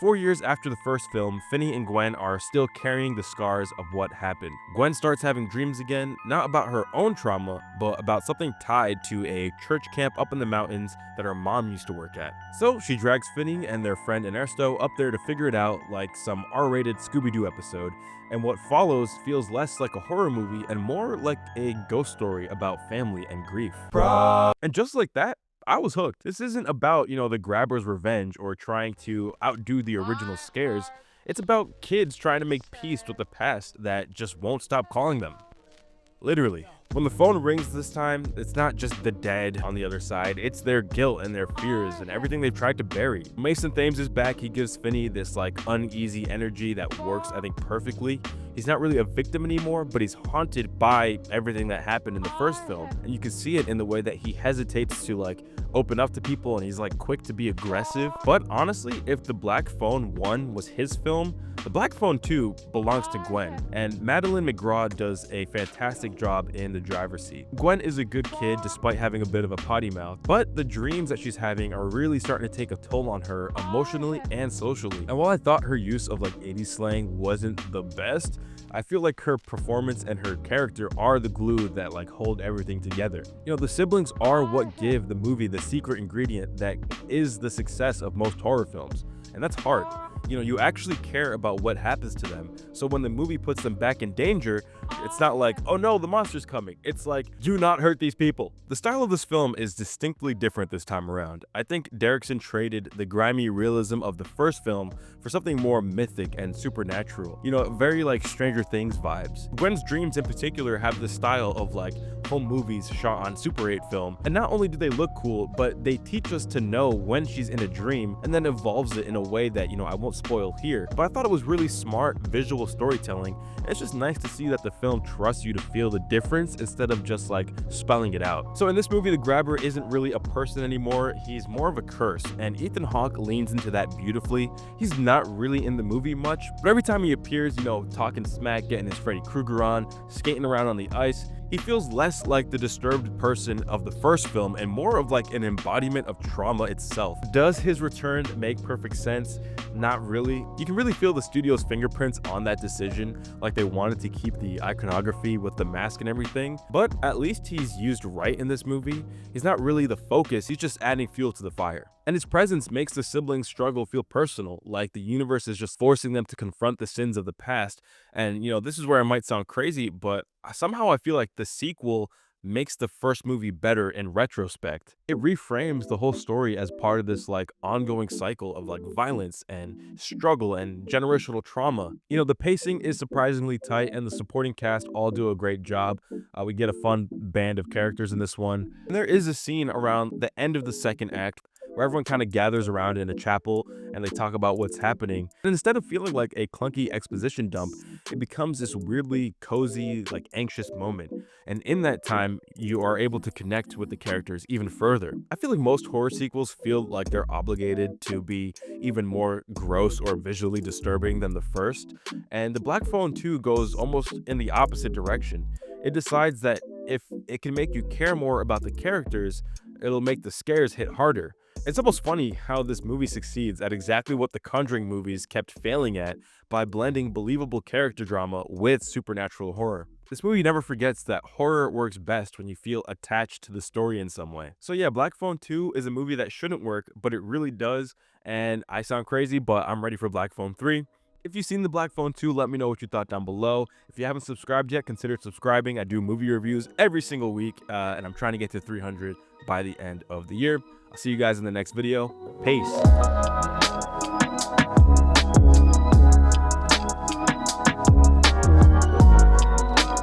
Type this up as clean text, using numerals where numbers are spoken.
4 years after the first film, Finney and Gwen are still carrying the scars of what happened. Gwen starts having dreams again, not about her own trauma, but about something tied to a church camp up in the mountains that her mom used to work at. So she drags Finney and their friend Ernesto up there to figure it out like some R-rated Scooby-Doo episode, and what follows feels less like a horror movie and more like a ghost story about family and grief. And just like that, I was hooked. This isn't about, the grabber's revenge or trying to outdo the original scares. It's about kids trying to make peace with the past that just won't stop calling them. Literally. When the phone rings this time, it's not just the dead on the other side, it's their guilt and their fears and everything they've tried to bury. Mason Thames is back. He gives Finney this uneasy energy that works, I think, perfectly. He's not really a victim anymore, but he's haunted by everything that happened in the first film. And you can see it in the way that he hesitates to open up to people, and he's quick to be aggressive. But honestly, if The Black Phone 1 was his film, The Black Phone 2 belongs to Gwen, and Madeline McGraw does a fantastic job in the driver's seat. Gwen is a good kid despite having a bit of a potty mouth, but the dreams that she's having are really starting to take a toll on her emotionally and socially. And while I thought her use of 80s slang wasn't the best, I feel like her performance and her character are the glue that hold everything together. The siblings are what give the movie the secret ingredient that is the success of most horror films, and that's hard. You actually care about what happens to them. So when the movie puts them back in danger, it's not like, oh no, the monster's coming. It's like, do not hurt these people. The style of this film is distinctly different this time around. I think Derrickson traded the grimy realism of the first film for something more mythic and supernatural. Very Stranger Things vibes. Gwen's dreams in particular have the style of home movies shot on Super 8 film. And not only do they look cool, but they teach us to know when she's in a dream and then evolves it in a way that, I won't spoil here. But I thought it was really smart visual storytelling. It's just nice to see that the film trusts you to feel the difference instead of just spelling it out. So in this movie, the grabber isn't really a person anymore. He's more of a curse, and Ethan Hawke leans into that beautifully. He's not really in the movie much, but every time he appears, talking smack, getting his Freddy Krueger on, skating around on the ice, he feels less like the disturbed person of the first film and more of an embodiment of trauma itself. Does his return make perfect sense? Not really. You can really feel the studio's fingerprints on that decision, they wanted to keep the iconography with the mask and everything, but at least he's used right in this movie. He's not really the focus, he's just adding fuel to the fire. And his presence makes the siblings' struggle feel personal, like the universe is just forcing them to confront the sins of the past. And this is where I might sound crazy, but somehow I feel like the sequel makes the first movie better in retrospect. It reframes the whole story as part of this ongoing cycle of violence and struggle and generational trauma. The pacing is surprisingly tight, and the supporting cast all do a great job. We get a fun band of characters in this one. And there is a scene around the end of the second act where everyone kind of gathers around in a chapel and they talk about what's happening. And instead of feeling like a clunky exposition dump, it becomes this weirdly cozy, anxious moment. And in that time, you are able to connect with the characters even further. I feel like most horror sequels feel like they're obligated to be even more gross or visually disturbing than the first. And The Black Phone 2 goes almost in the opposite direction. It decides that if it can make you care more about the characters, it'll make the scares hit harder. It's almost funny how this movie succeeds at exactly what the Conjuring movies kept failing at by blending believable character drama with supernatural horror. This movie never forgets that horror works best when you feel attached to the story in some way. So yeah, Black Phone 2 is a movie that shouldn't work, but it really does, and I sound crazy, but I'm ready for Black Phone 3. If you've seen The Black Phone 2, let me know what you thought down below. If you haven't subscribed yet, consider subscribing. I do movie reviews every single week, and I'm trying to get to 300 by the end of the year. I'll see you guys in the next video. Peace.